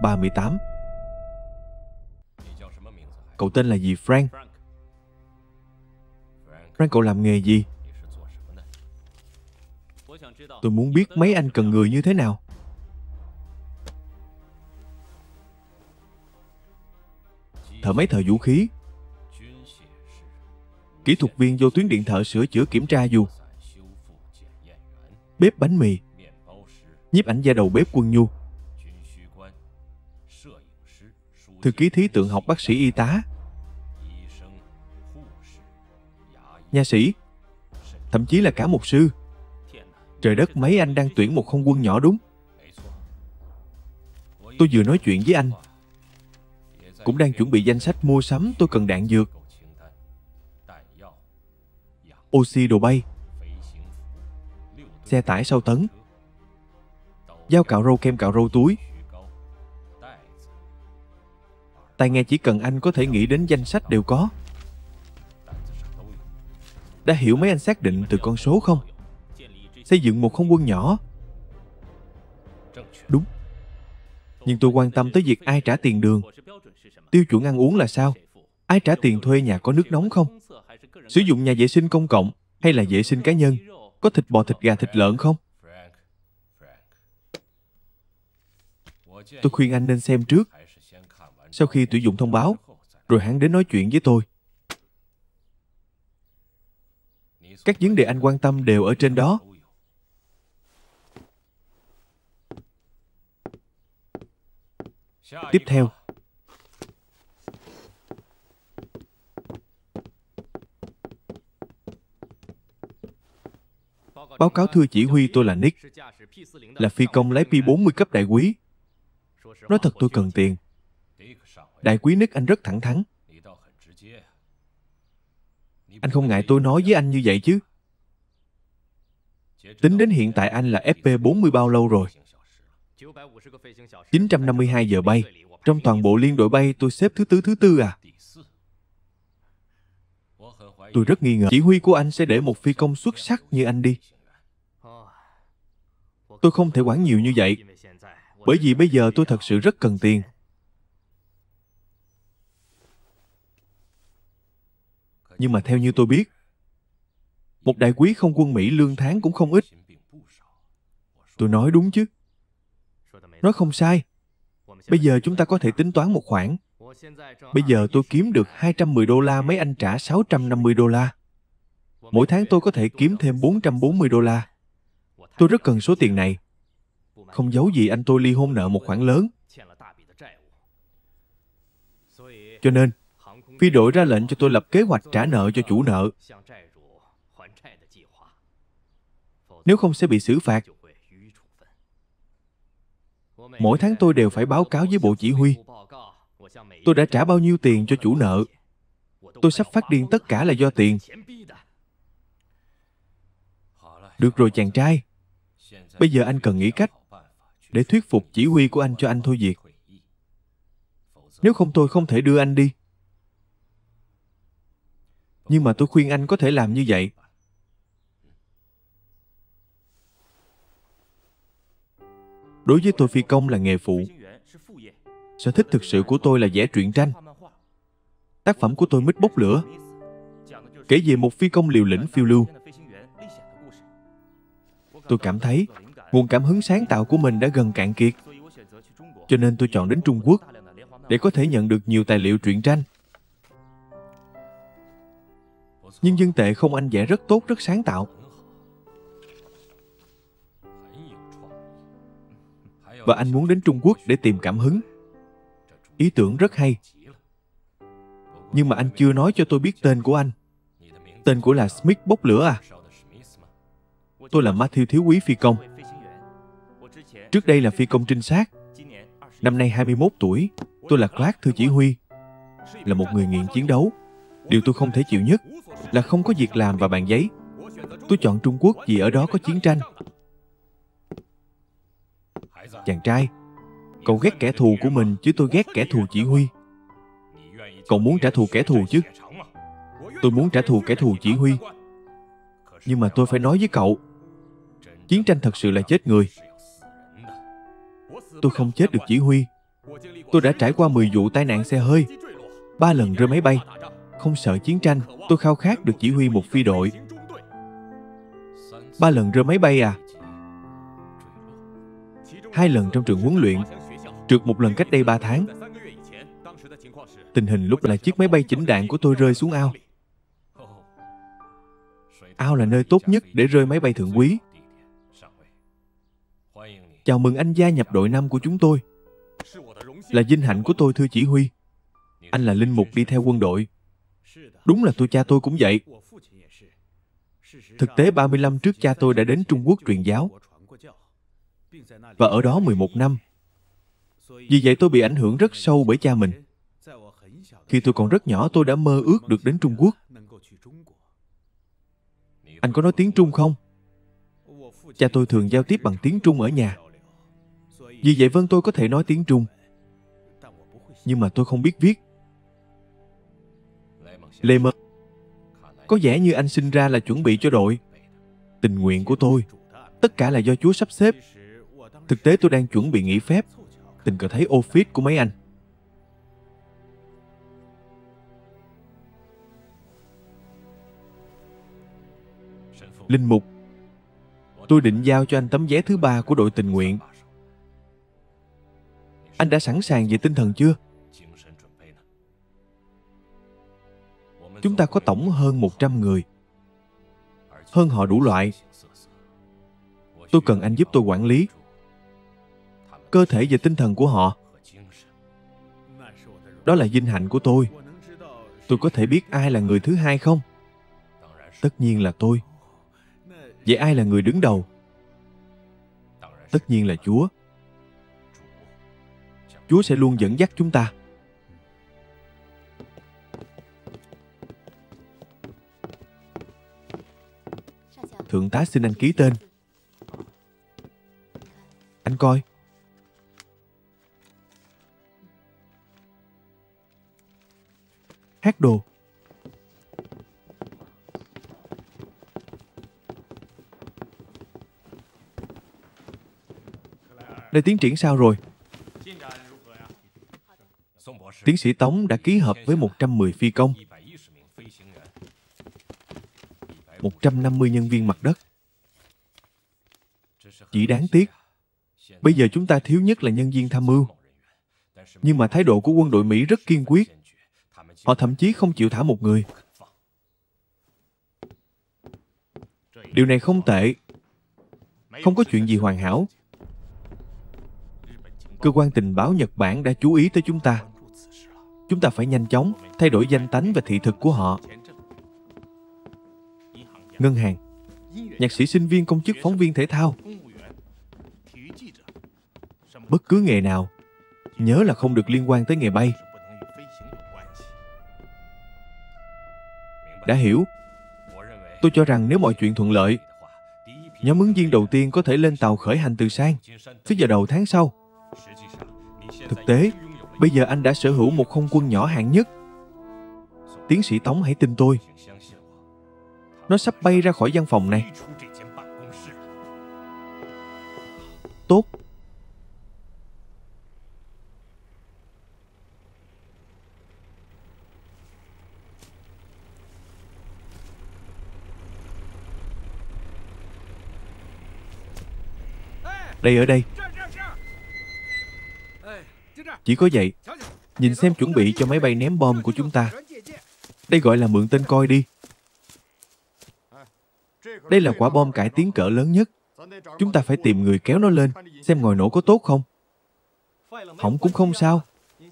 38. Cậu tên là gì, Frank? Frank, cậu làm nghề gì? Tôi muốn biết mấy anh cần người như thế nào. Thợ máy, thợ vũ khí, kỹ thuật viên, vô tuyến điện thợ, sửa chữa, kiểm tra dù, bếp bánh mì, nhiếp ảnh gia, đầu bếp, quân nhu, thư ký, thí tượng học, bác sĩ, y tá, nha sĩ, thậm chí là cả mục sư. Trời đất, mấy anh đang tuyển một không quân nhỏ đúng. Tôi vừa nói chuyện với anh, cũng đang chuẩn bị danh sách mua sắm. Tôi cần đạn dược, oxy, đồ bay, xe tải 6 tấn, dao cạo râu, kem cạo râu, túi, tai nghe. Chỉ cần anh có thể nghĩ đến danh sách đều có. Đã hiểu mấy anh xác định từ con số không? Xây dựng một không quân nhỏ. Đúng. Nhưng tôi quan tâm tới việc ai trả tiền đường. Tiêu chuẩn ăn uống là sao? Ai trả tiền thuê nhà, có nước nóng không? Sử dụng nhà vệ sinh công cộng hay là vệ sinh cá nhân? Có thịt bò, thịt gà, thịt lợn không? Tôi khuyên anh nên xem trước, sau khi tuyển dụng thông báo, rồi hắn đến nói chuyện với tôi. Các vấn đề anh quan tâm đều ở trên đó. Tiếp theo, báo cáo thưa chỉ huy, tôi là Nick, là phi công lái P-40 cấp đại quý. Nói thật, tôi cần tiền. Đại quý Nick, anh rất thẳng thắn. Anh không ngại tôi nói với anh như vậy chứ? Tính đến hiện tại anh là FP-40 bao lâu rồi? 952 giờ bay. Trong toàn bộ liên đội bay, tôi xếp thứ tư à? Tôi rất nghi ngờ chỉ huy của anh sẽ để một phi công xuất sắc như anh đi. Tôi không thể quản nhiều như vậy, bởi vì bây giờ tôi thật sự rất cần tiền. Nhưng mà theo như tôi biết, một đại quý không quân Mỹ lương tháng cũng không ít. Tôi nói đúng chứ? Nói không sai. Bây giờ chúng ta có thể tính toán một khoản. Bây giờ tôi kiếm được 210 đô la, mấy anh trả 650 đô la. Mỗi tháng tôi có thể kiếm thêm 440 đô la. Tôi rất cần số tiền này. Không giấu gì anh, tôi ly hôn nợ một khoản lớn. Cho nên, phi đội ra lệnh cho tôi lập kế hoạch trả nợ cho chủ nợ. Nếu không sẽ bị xử phạt. Mỗi tháng tôi đều phải báo cáo với bộ chỉ huy tôi đã trả bao nhiêu tiền cho chủ nợ. Tôi sắp phát điên, tất cả là do tiền. Được rồi chàng trai, bây giờ anh cần nghĩ cách để thuyết phục chỉ huy của anh cho anh thôi việc. Nếu không tôi không thể đưa anh đi. Nhưng mà tôi khuyên anh có thể làm như vậy. Đối với tôi, phi công là nghề phụ. Sở thích thực sự của tôi là vẽ truyện tranh. Tác phẩm của tôi Mít bốc lửa, kể về một phi công liều lĩnh phiêu lưu. Tôi cảm thấy nguồn cảm hứng sáng tạo của mình đã gần cạn kiệt, cho nên tôi chọn đến Trung Quốc để có thể nhận được nhiều tài liệu truyện tranh. Nhưng dân tệ không, anh vẽ rất tốt, rất sáng tạo. Và anh muốn đến Trung Quốc để tìm cảm hứng. Ý tưởng rất hay. Nhưng mà anh chưa nói cho tôi biết tên của anh. Tên của là Smith bốc lửa à? Tôi là Matthew thiếu úy phi công. Trước đây là phi công trinh sát. Năm nay 21 tuổi. Tôi là Clark, thưa chỉ huy. Là một người nghiện chiến đấu. Điều tôi không thể chịu nhất là không có việc làm và bàn giấy. Tôi chọn Trung Quốc vì ở đó có chiến tranh. Chàng trai, cậu ghét kẻ thù của mình, chứ tôi ghét kẻ thù chỉ huy. Cậu muốn trả thù kẻ thù chứ? Tôi muốn trả thù kẻ thù chỉ huy. Nhưng mà tôi phải nói với cậu, chiến tranh thật sự là chết người. Tôi không chết được chỉ huy, Tôi đã trải qua 10 vụ tai nạn xe hơi, 3 lần rơi máy bay. Không sợ chiến tranh, tôi khao khát được chỉ huy một phi đội. 3 lần rơi máy bay à? 2 lần trong trường huấn luyện, trượt 1 lần cách đây 3 tháng. Tình hình lúc là chiếc máy bay chỉnh đạn của tôi rơi xuống ao. Ao là nơi tốt nhất để rơi máy bay thượng úy. Chào mừng anh gia nhập đội 5 của chúng tôi. Là vinh hạnh của tôi, thưa chỉ huy. Anh là linh mục đi theo quân đội. Đúng là cha tôi cũng vậy. Thực tế 35 trước cha tôi đã đến Trung Quốc truyền giáo. Và ở đó 11 năm. Vì vậy tôi bị ảnh hưởng rất sâu bởi cha mình. Khi tôi còn rất nhỏ tôi đã mơ ước được đến Trung Quốc. Anh có nói tiếng Trung không? Cha tôi thường giao tiếp bằng tiếng Trung ở nhà. Vì vậy vâng, tôi có thể nói tiếng Trung. Nhưng mà tôi không biết viết. Lê Mơ, có vẻ như anh sinh ra là chuẩn bị cho đội. Tình nguyện của tôi, tất cả là do Chúa sắp xếp. Thực tế tôi đang chuẩn bị nghỉ phép, tình cờ thấy office của mấy anh. Linh mục, tôi định giao cho anh tấm vé thứ 3 của đội tình nguyện. Anh đã sẵn sàng về tinh thần chưa? Chúng ta có tổng hơn 100 người. Hơn họ đủ loại. Tôi cần anh giúp tôi quản lý cơ thể và tinh thần của họ. Đó là vinh hạnh của tôi. Tôi có thể biết ai là người thứ hai không? Tất nhiên là tôi. Vậy ai là người đứng đầu? Tất nhiên là Chúa. Chúa sẽ luôn dẫn dắt chúng ta. Thượng tá xin anh ký tên. Anh coi. Hát đồ. Đây tiến triển sao rồi? Tiến sĩ Tống đã ký hợp với 110 phi công, 150 nhân viên mặt đất. Chỉ đáng tiếc, bây giờ chúng ta thiếu nhất là nhân viên tham mưu. Nhưng mà thái độ của quân đội Mỹ rất kiên quyết. Họ thậm chí không chịu thả một người. Điều này không tệ. Không có chuyện gì hoàn hảo. Cơ quan tình báo Nhật Bản đã chú ý tới chúng ta. Chúng ta phải nhanh chóng thay đổi danh tánh và thị thực của họ. Ngân hàng, nhạc sĩ, sinh viên, công chức, phóng viên thể thao. Bất cứ nghề nào, nhớ là không được liên quan tới nghề bay. Đã hiểu. Tôi cho rằng nếu mọi chuyện thuận lợi, nhóm ứng viên đầu tiên có thể lên tàu khởi hành từ Sang phía vào đầu tháng sau. Thực tế, bây giờ anh đã sở hữu một không quân nhỏ hạng nhất. Tiến sĩ Tống hãy tin tôi. Nó sắp bay ra khỏi văn phòng này. Tốt. Đây, ở đây. Chỉ có vậy. Nhìn xem chuẩn bị cho máy bay ném bom của chúng ta. Đây gọi là mượn tên coi đi. Đây là quả bom cải tiến cỡ lớn nhất. Chúng ta phải tìm người kéo nó lên, xem ngòi nổ có tốt không. Hỏng cũng không sao.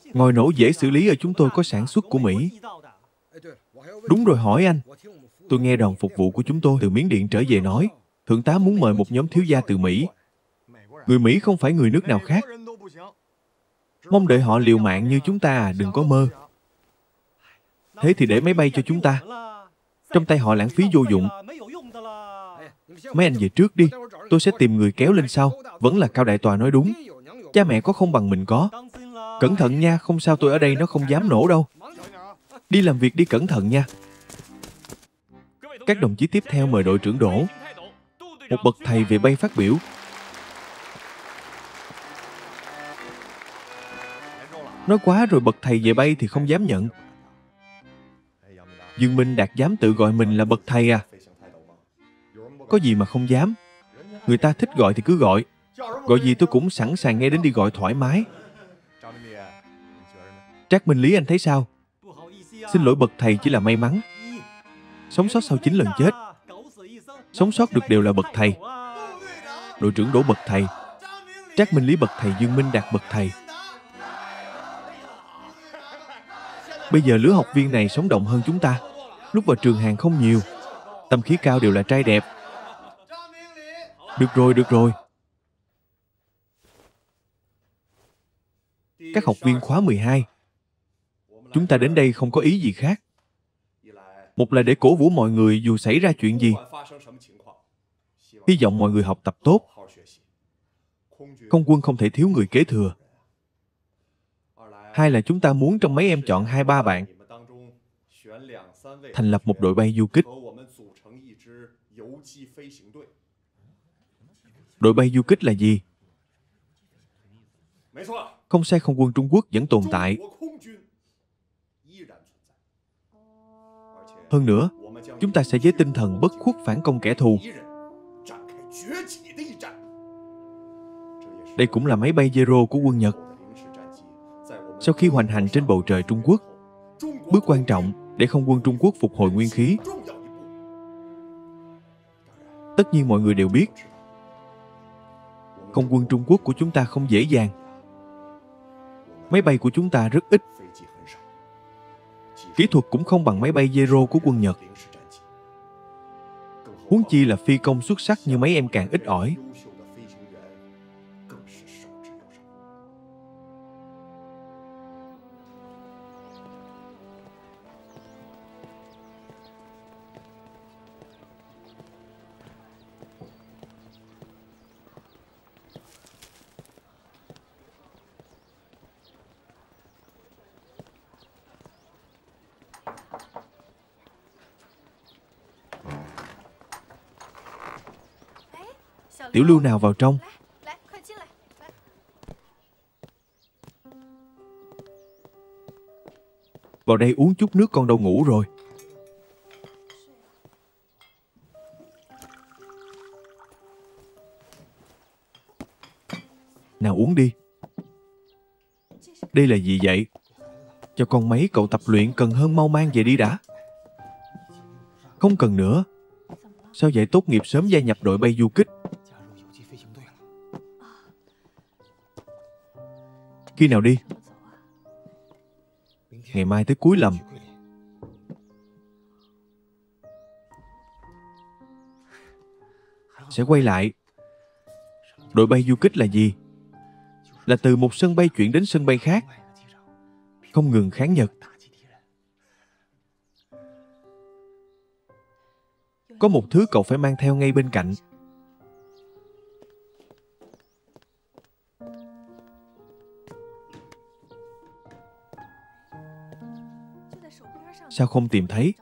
Ngòi nổ dễ xử lý, ở chúng tôi có sản xuất của Mỹ. Đúng rồi, hỏi anh. Tôi nghe đoàn phục vụ của chúng tôi từ Miến Điện trở về nói, thượng tá muốn mời một nhóm thiếu gia từ Mỹ. Người Mỹ không phải người nước nào khác. Mong đợi họ liều mạng như chúng ta, đừng có mơ. Thế thì để máy bay cho chúng ta. Trong tay họ lãng phí vô dụng. Mấy anh về trước đi. Tôi sẽ tìm người kéo lên sau. Vẫn là Cao Đại Tòa nói đúng. Cha mẹ có không bằng mình có. Cẩn thận nha, không sao, tôi ở đây nó không dám nổ đâu. Đi làm việc đi, cẩn thận nha. Các đồng chí tiếp theo mời đội trưởng Đỗ. Một bậc thầy về bay phát biểu. Nói quá rồi bậc thầy về bay thì không dám nhận. Dương Minh Đạt dám tự gọi mình là bậc thầy à? Có gì mà không dám. Người ta thích gọi thì cứ gọi. Gọi gì tôi cũng sẵn sàng nghe đến đi gọi thoải mái. Trác Minh Lý anh thấy sao? Xin lỗi bậc thầy chỉ là may mắn. Sống sót sau 9 lần chết. Sống sót được đều là bậc thầy. Đội trưởng Đỗ bậc thầy. Trác Minh Lý bậc thầy, Dương Minh Đạt bậc thầy. Bây giờ lứa học viên này sống động hơn chúng ta. Lúc vào trường hàng không nhiều. Tâm khí cao đều là trai đẹp. Được rồi, được rồi. Các học viên khóa 12. Chúng ta đến đây không có ý gì khác. Một là để cổ vũ mọi người dù xảy ra chuyện gì. Hy vọng mọi người học tập tốt. Không quân không thể thiếu người kế thừa. Hai là chúng ta muốn trong mấy em chọn 2-3 bạn thành lập một đội bay du kích. Đội bay du kích là gì? Không sai, không quân Trung Quốc vẫn tồn tại. Hơn nữa, chúng ta sẽ với tinh thần bất khuất phản công kẻ thù. Đây cũng là máy bay Zero của quân Nhật. Sau khi hoành hành trên bầu trời Trung Quốc, bước quan trọng để không quân Trung Quốc phục hồi nguyên khí. Tất nhiên mọi người đều biết, không quân Trung Quốc của chúng ta không dễ dàng. Máy bay của chúng ta rất ít. Kỹ thuật cũng không bằng máy bay Zero của quân Nhật. Huống chi là phi công xuất sắc như mấy em càng ít ỏi. Tiểu Lưu nào vào trong. Vào đây uống chút nước, con đâu ngủ rồi. Nào uống đi. Đây là gì vậy? Cho con mấy cậu tập luyện, cần hơn mau mang về đi đã. Không cần nữa. Sao vậy? Tốt nghiệp sớm gia nhập đội bay du kích. Khi nào đi? Ngày mai tới cuối lầm. Sẽ quay lại. Đội bay du kích là gì? Là từ một sân bay chuyển đến sân bay khác, không ngừng kháng Nhật. Có một thứ cậu phải mang theo ngay bên cạnh. Sao không tìm thấy?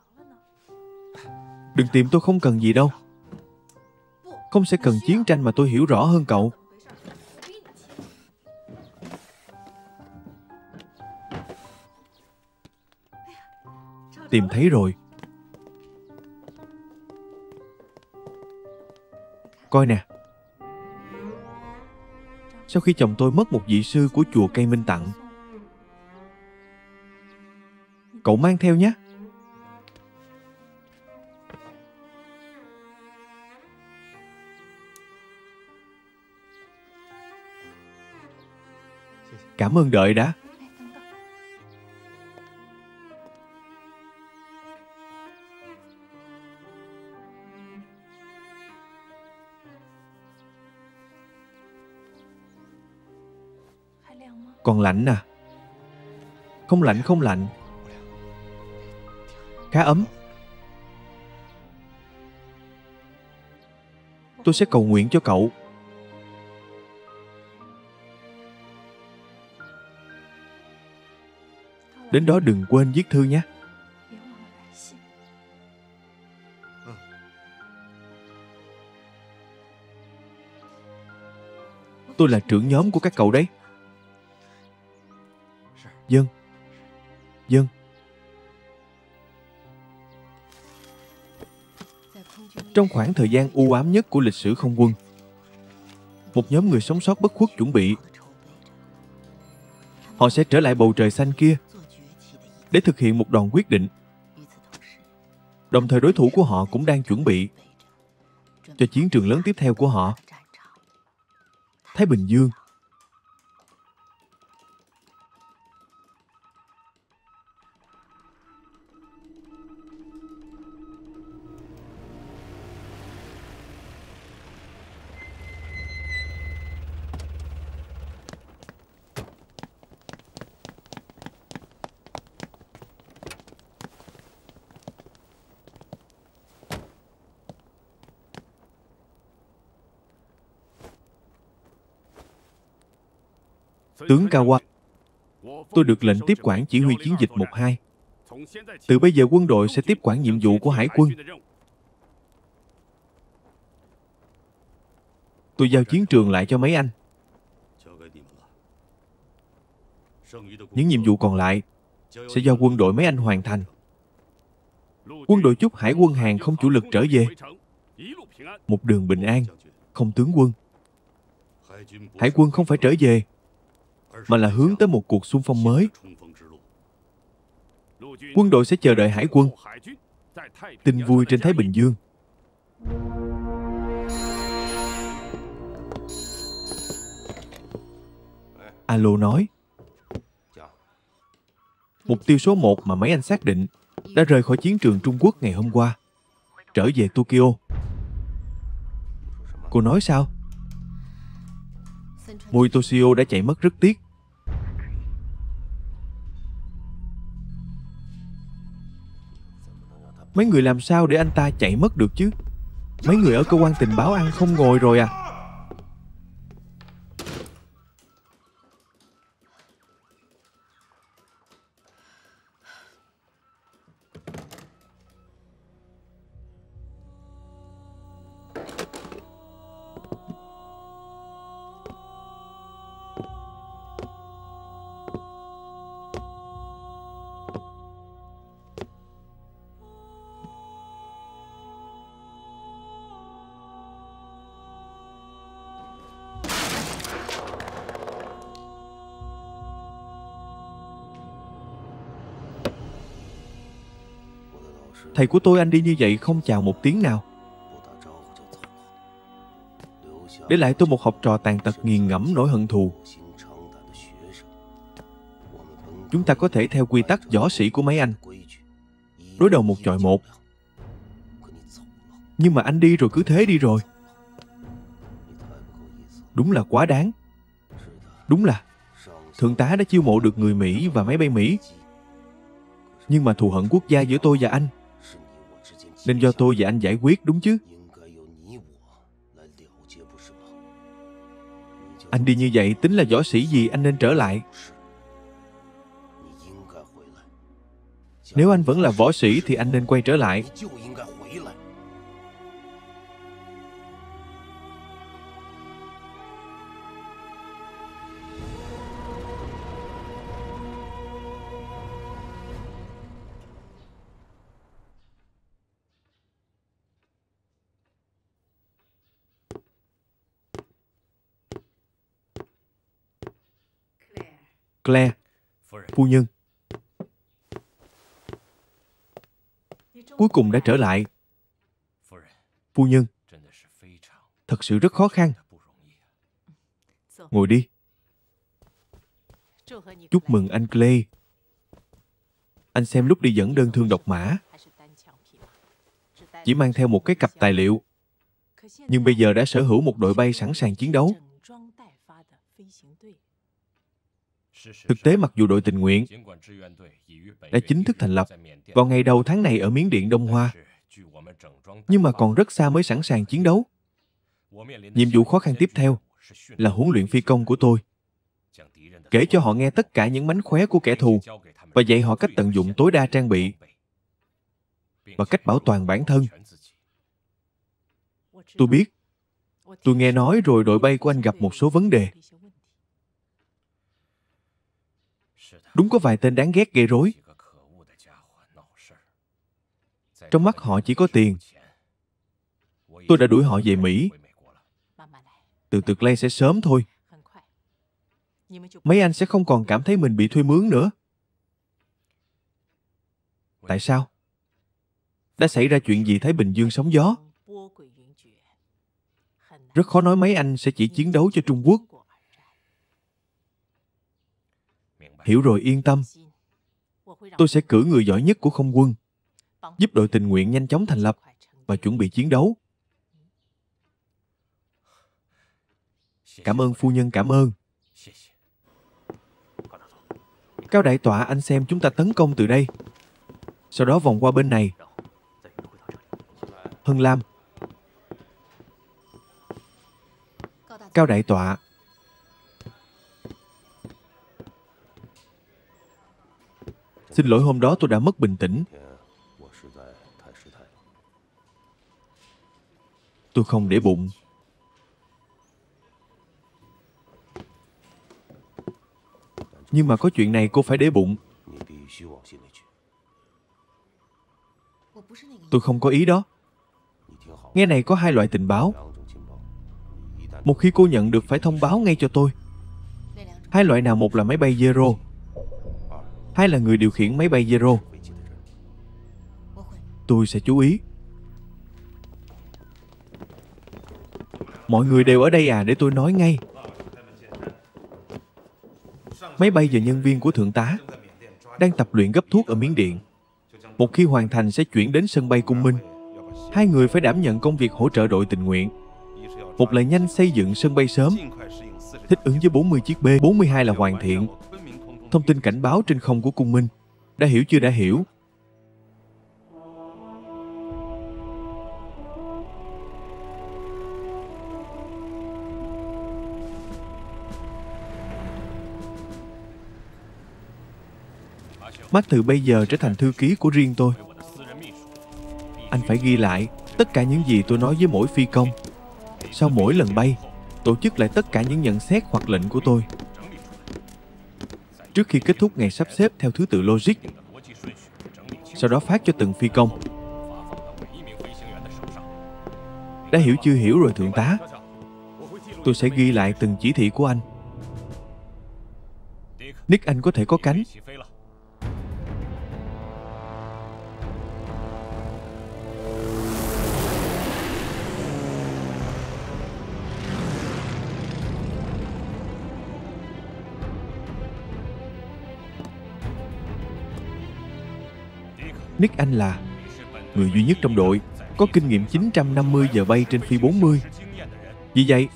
Đừng tìm, tôi không cần gì đâu. Không sẽ cần chiến tranh mà tôi hiểu rõ hơn cậu. Tìm thấy rồi. Coi nè. Sau khi chồng tôi mất một vị sư của chùa Cây Minh tặng, cậu mang theo nhé. Cảm ơn, đợi đã. Còn lạnh à? Không lạnh, không lạnh. Khá ấm. Tôi sẽ cầu nguyện cho cậu. Đến đó đừng quên viết thư nhé. Tôi là trưởng nhóm của các cậu đấy. Vâng. Vâng. Trong khoảng thời gian u ám nhất của lịch sử không quân, một nhóm người sống sót bất khuất chuẩn bị. Họ sẽ trở lại bầu trời xanh kia để thực hiện một đòn quyết định. Đồng thời đối thủ của họ cũng đang chuẩn bị cho chiến trường lớn tiếp theo của họ, Thái Bình Dương. Tướng Kawa, tôi được lệnh tiếp quản chỉ huy chiến dịch 1-2. Từ bây giờ quân đội sẽ tiếp quản nhiệm vụ của hải quân. Tôi giao chiến trường lại cho mấy anh. Những nhiệm vụ còn lại sẽ do quân đội mấy anh hoàn thành. Quân đội chúc hải quân hàng không chủ lực trở về. Một đường bình an, không tướng quân. Hải quân không phải trở về, mà là hướng tới một cuộc xung phong mới. Quân đội sẽ chờ đợi hải quân. Tin vui trên Thái Bình Dương. Alo nói, mục tiêu số 1 mà mấy anh xác định đã rời khỏi chiến trường Trung Quốc ngày hôm qua, trở về Tokyo. Cô nói sao? Mui Toshio đã chạy mất rất tiếc. Mấy người làm sao để anh ta chạy mất được chứ? Mấy người ở cơ quan tình báo ăn không ngồi rồi à? Thầy của tôi anh đi như vậy không chào một tiếng nào. Để lại tôi một học trò tàn tật nghiền ngẫm nỗi hận thù. Chúng ta có thể theo quy tắc võ sĩ của mấy anh, đối đầu 1 chọi 1. Nhưng mà anh đi rồi, cứ thế đi rồi. Đúng là quá đáng. Đúng là thượng tá đã chiêu mộ được người Mỹ và máy bay Mỹ. Nhưng mà thù hận quốc gia giữa tôi và anh nên do tôi và anh giải quyết, đúng chứ? Anh đi như vậy tính là võ sĩ gì, anh nên trở lại. Nếu anh vẫn là võ sĩ thì anh nên quay trở lại. Claire, phu nhân, cuối cùng đã trở lại. Phu nhân, thật sự rất khó khăn. Ngồi đi. Chúc mừng anh Clay. Anh xem lúc đi dẫn đơn thương độc mã, chỉ mang theo một cái cặp tài liệu, nhưng bây giờ đã sở hữu một đội bay sẵn sàng chiến đấu. Thực tế, mặc dù đội tình nguyện đã chính thức thành lập vào ngày đầu tháng này ở Miến Điện Đông Hoa, nhưng mà còn rất xa mới sẵn sàng chiến đấu. Nhiệm vụ khó khăn tiếp theo là huấn luyện phi công của tôi, kể cho họ nghe tất cả những mánh khóe của kẻ thù và dạy họ cách tận dụng tối đa trang bị và cách bảo toàn bản thân. Tôi biết. Tôi nghe nói rồi đội bay của anh gặp một số vấn đề. Đúng có vài tên đáng ghét gây rối. Trong mắt họ chỉ có tiền. Tôi đã đuổi họ về Mỹ. Từ từ Clay sẽ sớm thôi. Mấy anh sẽ không còn cảm thấy mình bị thuê mướn nữa. Tại sao? Đã xảy ra chuyện gì Thái Bình Dương sóng gió? Rất khó nói mấy anh sẽ chỉ chiến đấu cho Trung Quốc. Hiểu rồi, yên tâm. Tôi sẽ cử người giỏi nhất của không quân, giúp đội tình nguyện nhanh chóng thành lập và chuẩn bị chiến đấu. Cảm ơn phu nhân, cảm ơn. Cao đại tọa, anh xem chúng ta tấn công từ đây, sau đó vòng qua bên này. Hân Lam. Cao đại tọa. Xin lỗi, hôm đó tôi đã mất bình tĩnh. Tôi không để bụng. Nhưng mà có chuyện này cô phải để bụng. Tôi không có ý đó. Nghe này, có hai loại tình báo. Một khi cô nhận được phải thông báo ngay cho tôi. Hai loại nào? Một là máy bay Zero, hai là người điều khiển máy bay Zero. Tôi sẽ chú ý. Mọi người đều ở đây à? Để tôi nói ngay. Máy bay và nhân viên của thượng tá đang tập luyện gấp thuốc ở Miến Điện. Một khi hoàn thành sẽ chuyển đến sân bay Cung Minh. Hai người phải đảm nhận công việc hỗ trợ đội tình nguyện. Một là nhanh xây dựng sân bay sớm, thích ứng với 40 chiếc B-42 là hoàn thiện. Thông tin cảnh báo trên không của Cung Minh. Đã hiểu chưa? Đã hiểu. Matthew bây giờ trở thành thư ký của riêng tôi. Anh phải ghi lại tất cả những gì tôi nói với mỗi phi công. Sau mỗi lần bay, tổ chức lại tất cả những nhận xét hoặc lệnh của tôi. Trước khi kết thúc ngày sắp xếp theo thứ tự logic. Sau đó phát cho từng phi công. Đã hiểu chưa? Hiểu rồi thượng tá. Tôi sẽ ghi lại từng chỉ thị của anh. Nick, anh có thể có cánh. Nick, anh là người duy nhất trong đội có kinh nghiệm 950 giờ bay trên Phi 40. Vì vậy,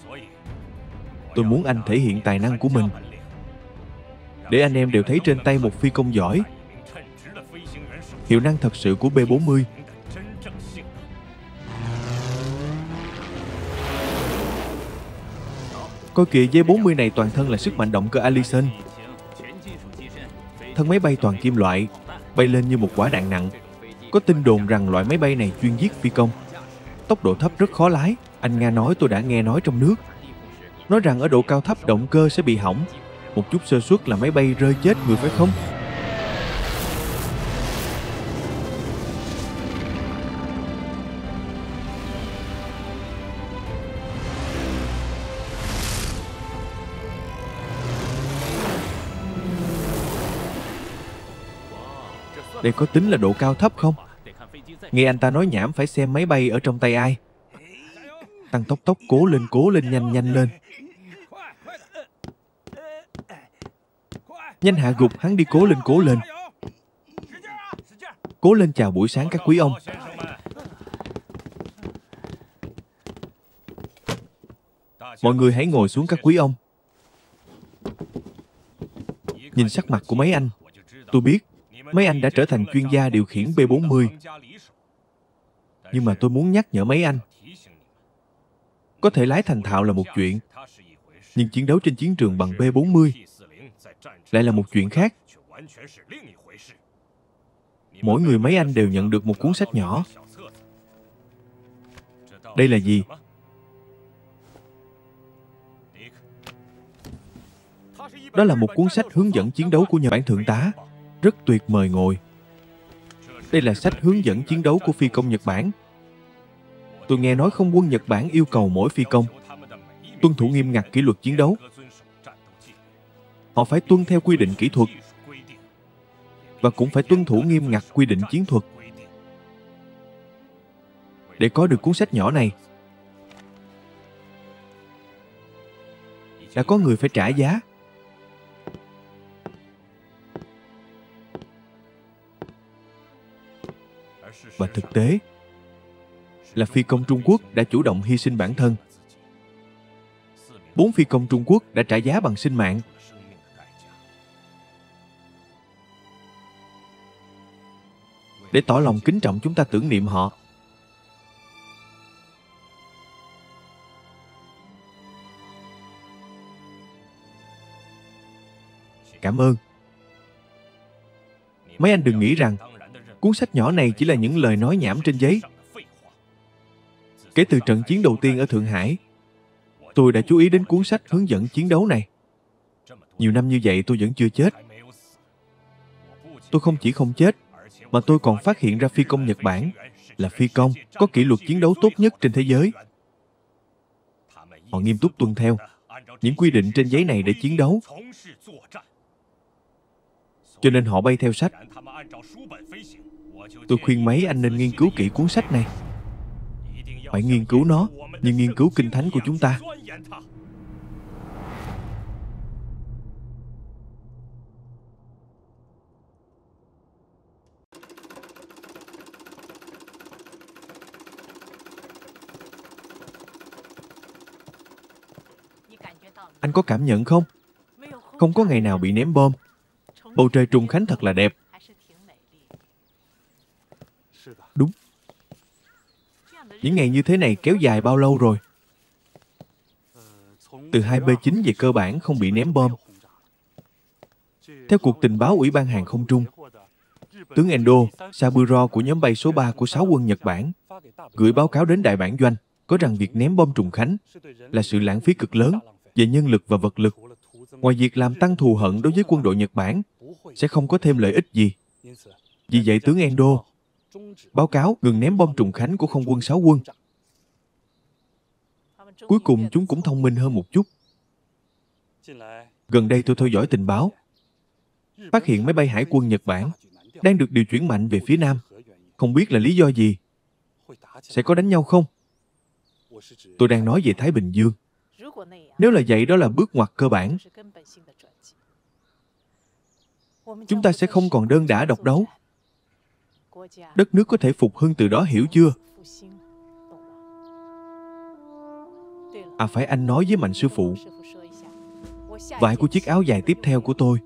tôi muốn anh thể hiện tài năng của mình, để anh em đều thấy trên tay một phi công giỏi. Hiệu năng thật sự của B-40. Coi kìa, V-40 này toàn thân là sức mạnh động cơ Allison. Thân máy bay toàn kim loại, bay lên như một quả đạn nặng. Có tin đồn rằng loại máy bay này chuyên giết phi công. Tốc độ thấp rất khó lái. Anh Nga nói tôi đã nghe nói trong nước. Nói rằng ở độ cao thấp động cơ sẽ bị hỏng. Một chút sơ suất là máy bay rơi chết người, phải không? Đây có tính là độ cao thấp không? Nghe anh ta nói nhảm, phải xem máy bay ở trong tay ai. Tăng tốc, cố lên, nhanh lên. Nhanh hạ gục hắn đi, cố lên. Cố lên, chào buổi sáng các quý ông. Mọi người hãy ngồi xuống các quý ông. Nhìn sắc mặt của mấy anh, tôi biết mấy anh đã trở thành chuyên gia điều khiển B-40. Nhưng mà tôi muốn nhắc nhở mấy anh, có thể lái thành thạo là một chuyện, nhưng chiến đấu trên chiến trường bằng B-40 lại là một chuyện khác. Mỗi người mấy anh đều nhận được một cuốn sách nhỏ. Đây là gì? Đó là một cuốn sách hướng dẫn chiến đấu của Nhật Bản thượng tá. Rất tuyệt, mời ngồi. Đây là sách hướng dẫn chiến đấu của phi công Nhật Bản. Tôi nghe nói không quân Nhật Bản yêu cầu mỗi phi công tuân thủ nghiêm ngặt kỷ luật chiến đấu. Họ phải tuân theo quy định kỹ thuật và cũng phải tuân thủ nghiêm ngặt quy định chiến thuật. Để có được cuốn sách nhỏ này, đã có người phải trả giá. Và thực tế là phi công Trung Quốc đã chủ động hy sinh bản thân. 4 phi công Trung Quốc đã trả giá bằng sinh mạng. Để tỏ lòng kính trọng, chúng ta tưởng niệm họ. Cảm ơn. Mấy anh đừng nghĩ rằng cuốn sách nhỏ này chỉ là những lời nói nhảm trên giấy. Kể từ trận chiến đầu tiên ở Thượng Hải, tôi đã chú ý đến cuốn sách hướng dẫn chiến đấu này. Nhiều năm như vậy tôi vẫn chưa chết. Tôi không chỉ không chết, mà tôi còn phát hiện ra phi công Nhật Bản là phi công có kỷ luật chiến đấu tốt nhất trên thế giới. Họ nghiêm túc tuân theo những quy định trên giấy này để chiến đấu. Cho nên họ bay theo sách. Tôi khuyên mấy anh nên nghiên cứu kỹ cuốn sách này. Phải nghiên cứu nó như nghiên cứu kinh thánh của chúng ta. Anh có cảm nhận không? Không có ngày nào bị ném bom. Bầu trời Trùng Khánh thật là đẹp. Đúng. Những ngày như thế này kéo dài bao lâu rồi? Từ 2B9 về cơ bản không bị ném bom. Theo cuộc tình báo Ủy ban Hàng không Trung, tướng Endo Saburo của nhóm bay số 3 của 6 quân Nhật Bản gửi báo cáo đến đại bản doanh có rằng việc ném bom Trùng Khánh là sự lãng phí cực lớn về nhân lực và vật lực. Ngoài việc làm tăng thù hận đối với quân đội Nhật Bản, sẽ không có thêm lợi ích gì. Vì vậy tướng Endo báo cáo ngừng ném bom Trùng Khánh của không quân 6 quân. Cuối cùng chúng cũng thông minh hơn một chút. Gần đây tôi theo dõi tình báo, phát hiện máy bay hải quân Nhật Bản đang được điều chuyển mạnh về phía Nam. Không biết là lý do gì. Sẽ có đánh nhau không? Tôi đang nói về Thái Bình Dương. Nếu là vậy, đó là bước ngoặt cơ bản. Chúng ta sẽ không còn đơn đả độc đấu. Đất nước có thể phục hưng từ đó, hiểu chưa? À phải, anh nói với Mạnh sư phụ, vải của chiếc áo dài tiếp theo của tôi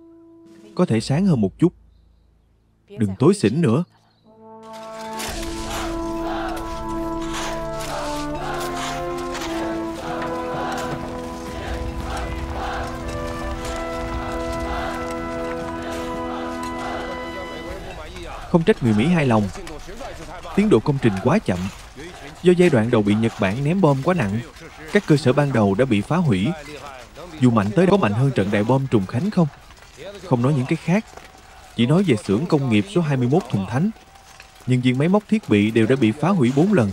có thể sáng hơn một chút. Đừng tối xỉn nữa. Không trách người Mỹ hài lòng. Tiến độ công trình quá chậm. Do giai đoạn đầu bị Nhật Bản ném bom quá nặng, các cơ sở ban đầu đã bị phá hủy. Dù mạnh tới có mạnh hơn trận đại bom Trùng Khánh không? Không nói những cái khác, chỉ nói về xưởng công nghiệp số 21 Thùng Thánh. Nhân viên máy móc thiết bị đều đã bị phá hủy 4 lần.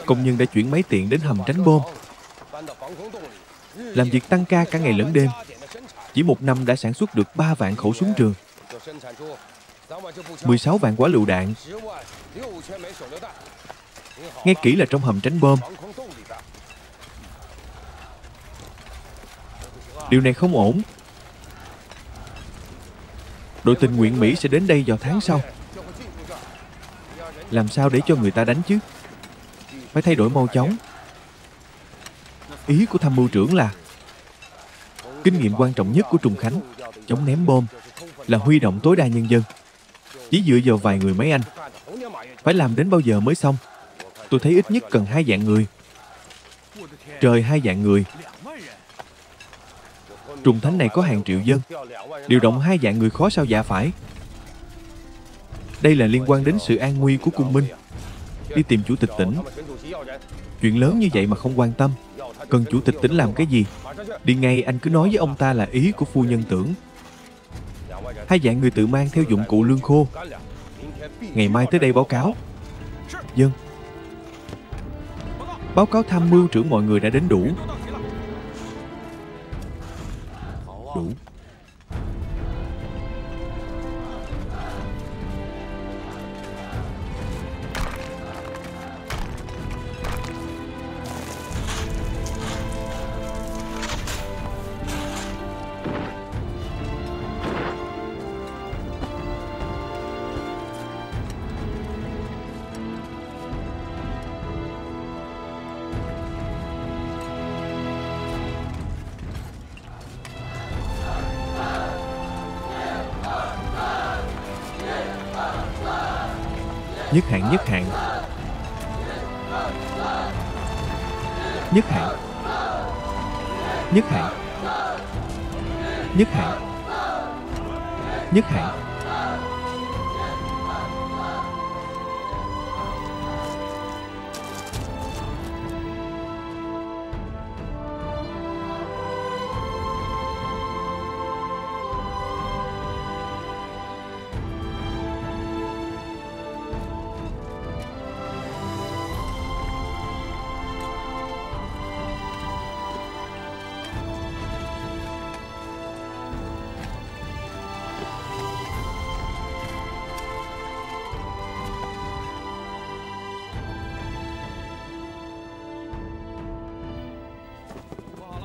Công nhân đã chuyển máy tiện đến hầm tránh bom. Làm việc tăng ca cả ngày lẫn đêm. Chỉ một năm đã sản xuất được 3 vạn khẩu súng trường, 16 vạn quả lựu đạn. Nghe kỹ là trong hầm tránh bom. Điều này không ổn. Đội tình nguyện Mỹ sẽ đến đây vào tháng sau. Làm sao để cho người ta đánh chứ? Phải thay đổi mau chóng. Ý của tham mưu trưởng là kinh nghiệm quan trọng nhất của Trùng Khánh chống ném bom là huy động tối đa nhân dân. Chỉ dựa vào vài người mấy anh, phải làm đến bao giờ mới xong? Tôi thấy ít nhất cần 2 vạn người. Trời, 2 vạn người. Trùng Thánh này có hàng triệu dân, điều động 2 vạn người khó sao dạ phải. Đây là liên quan đến sự an nguy của cung Minh. Đi tìm chủ tịch tỉnh, chuyện lớn như vậy mà không quan tâm. Cần chủ tịch tỉnh làm cái gì? Đi ngay, anh cứ nói với ông ta là ý của phu nhân Tưởng. Hai vạn người tự mang theo dụng cụ lương khô. Ngày mai tới đây báo cáo. Vâng. Báo cáo tham mưu trưởng mọi người đã đến đủ. Đủ. Nhất hạng, nhất hạng. Nhất hạng. Nhất hạng. Nhất hạng. Nhất hạng.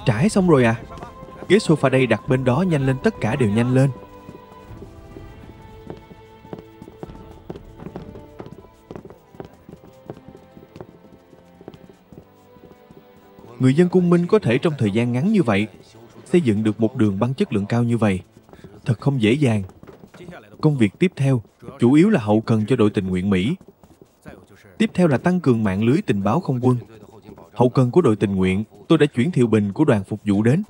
Trải xong rồi à? Ghế sofa đây đặt bên đó, nhanh lên, tất cả đều nhanh lên. Người dân Cung Minh có thể trong thời gian ngắn như vậy xây dựng được một đường băng chất lượng cao như vậy, thật không dễ dàng. Công việc tiếp theo chủ yếu là hậu cần cho đội tình nguyện Mỹ. Tiếp theo là tăng cường mạng lưới tình báo không quân. Hậu cần của đội tình nguyện, tôi đã chuyển Thiệu Bình của đoàn phục vụ đến.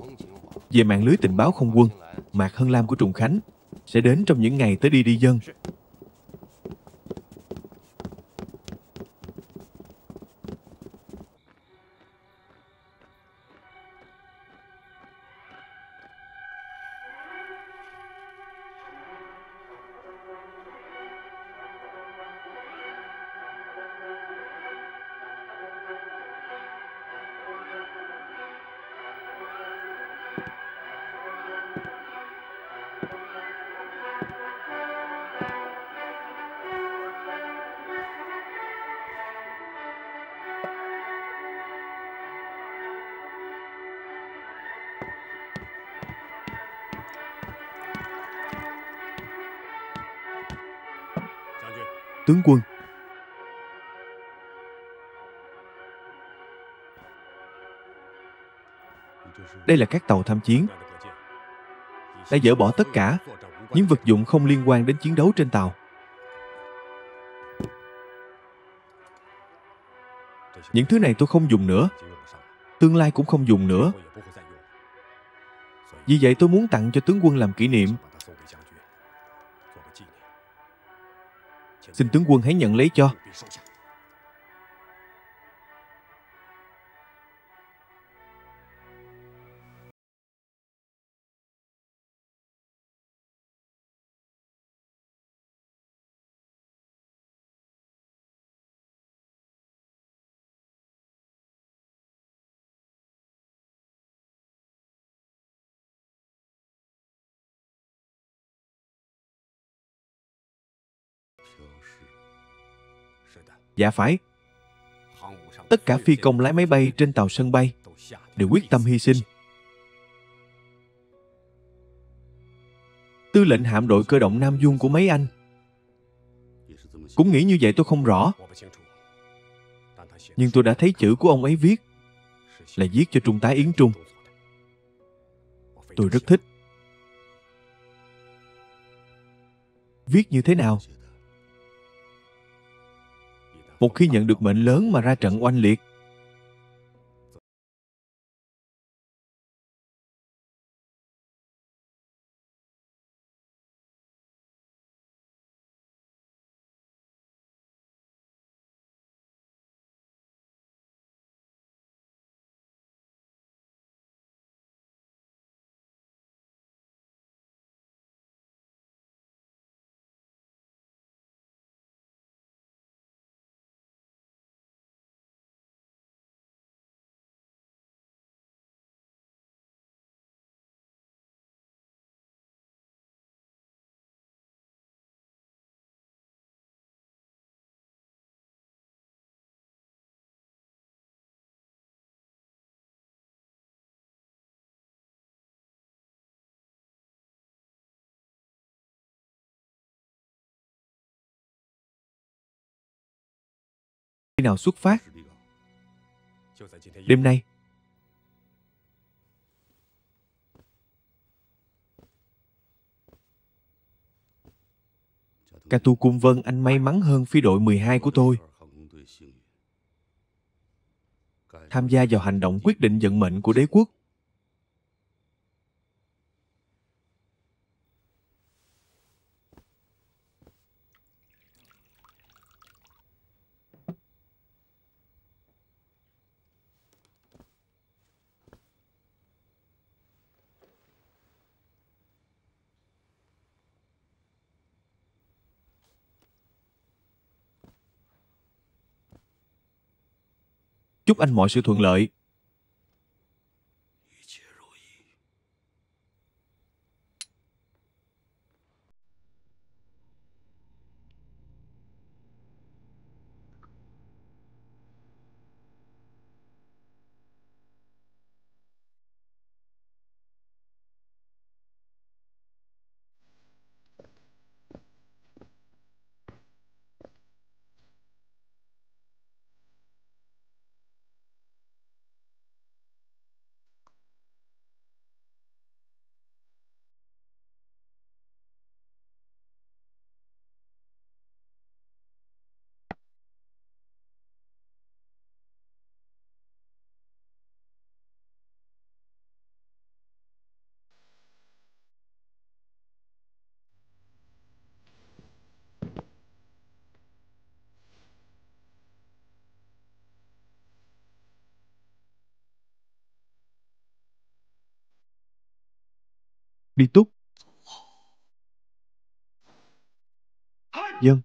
Về mạng lưới tình báo không quân, Mạc Hân Lam của Trùng Khánh sẽ đến trong những ngày tới đi dân. Tướng quân, đây là các tàu tham chiến. Đã dỡ bỏ tất cả những vật dụng không liên quan đến chiến đấu trên tàu. Những thứ này tôi không dùng nữa, tương lai cũng không dùng nữa. Vì vậy tôi muốn tặng cho tướng quân làm kỷ niệm. Xin tướng quân hãy nhận lấy cho. Dạ phải. Tất cả phi công lái máy bay trên tàu sân bay đều quyết tâm hy sinh. Tư lệnh hạm đội cơ động Nam Dương của mấy anh cũng nghĩ như vậy, tôi không rõ. Nhưng tôi đã thấy chữ của ông ấy viết là viết cho Trung tá Yến Trung. Tôi rất thích. Viết như thế nào? Một khi nhận được mệnh lớn mà ra trận oanh liệt, nào xuất phát? Đêm nay. Ca Tu Cung Vân, anh may mắn hơn phi đội 12 của tôi. Tham gia vào hành động quyết định vận mệnh của đế quốc. Chúc anh mọi sự thuận lợi. Đi Túc. Vâng.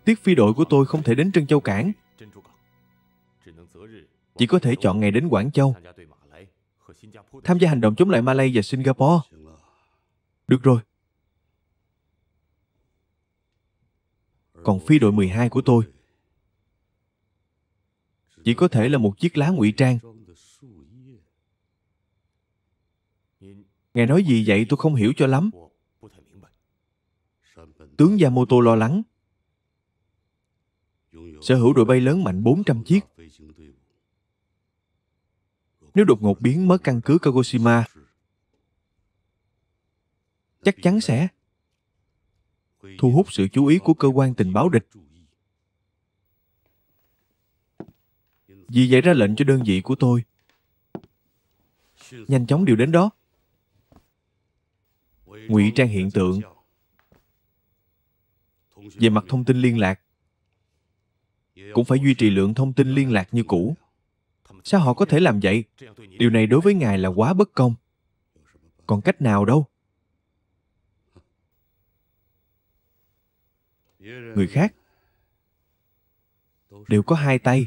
Tiếc phi đội của tôi không thể đến Trân Châu Cảng. Chỉ có thể chọn ngày đến Quảng Châu, tham gia hành động chống lại Malay và Singapore. Được rồi. Còn phi đội 12 của tôi chỉ có thể là một chiếc lá ngụy trang. Ngài nói gì vậy tôi không hiểu cho lắm. Tướng Yamamoto lo lắng. Sở hữu đội bay lớn mạnh 400 chiếc. Nếu đột ngột biến mất căn cứ Kagoshima, chắc chắn sẽ thu hút sự chú ý của cơ quan tình báo địch. Vì vậy ra lệnh cho đơn vị của tôi nhanh chóng điều đến đó. Ngụy trang hiện tượng. Về mặt thông tin liên lạc, cũng phải duy trì lượng thông tin liên lạc như cũ. Sao họ có thể làm vậy? Điều này đối với ngài là quá bất công. Còn cách nào đâu? Người khác đều có hai tay.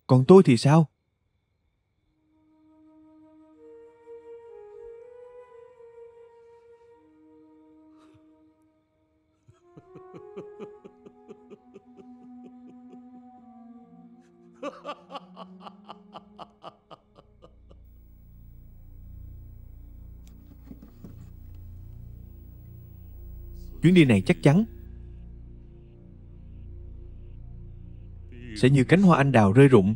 Còn tôi thì sao? Chuyến đi này chắc chắn sẽ như cánh hoa anh đào rơi rụng.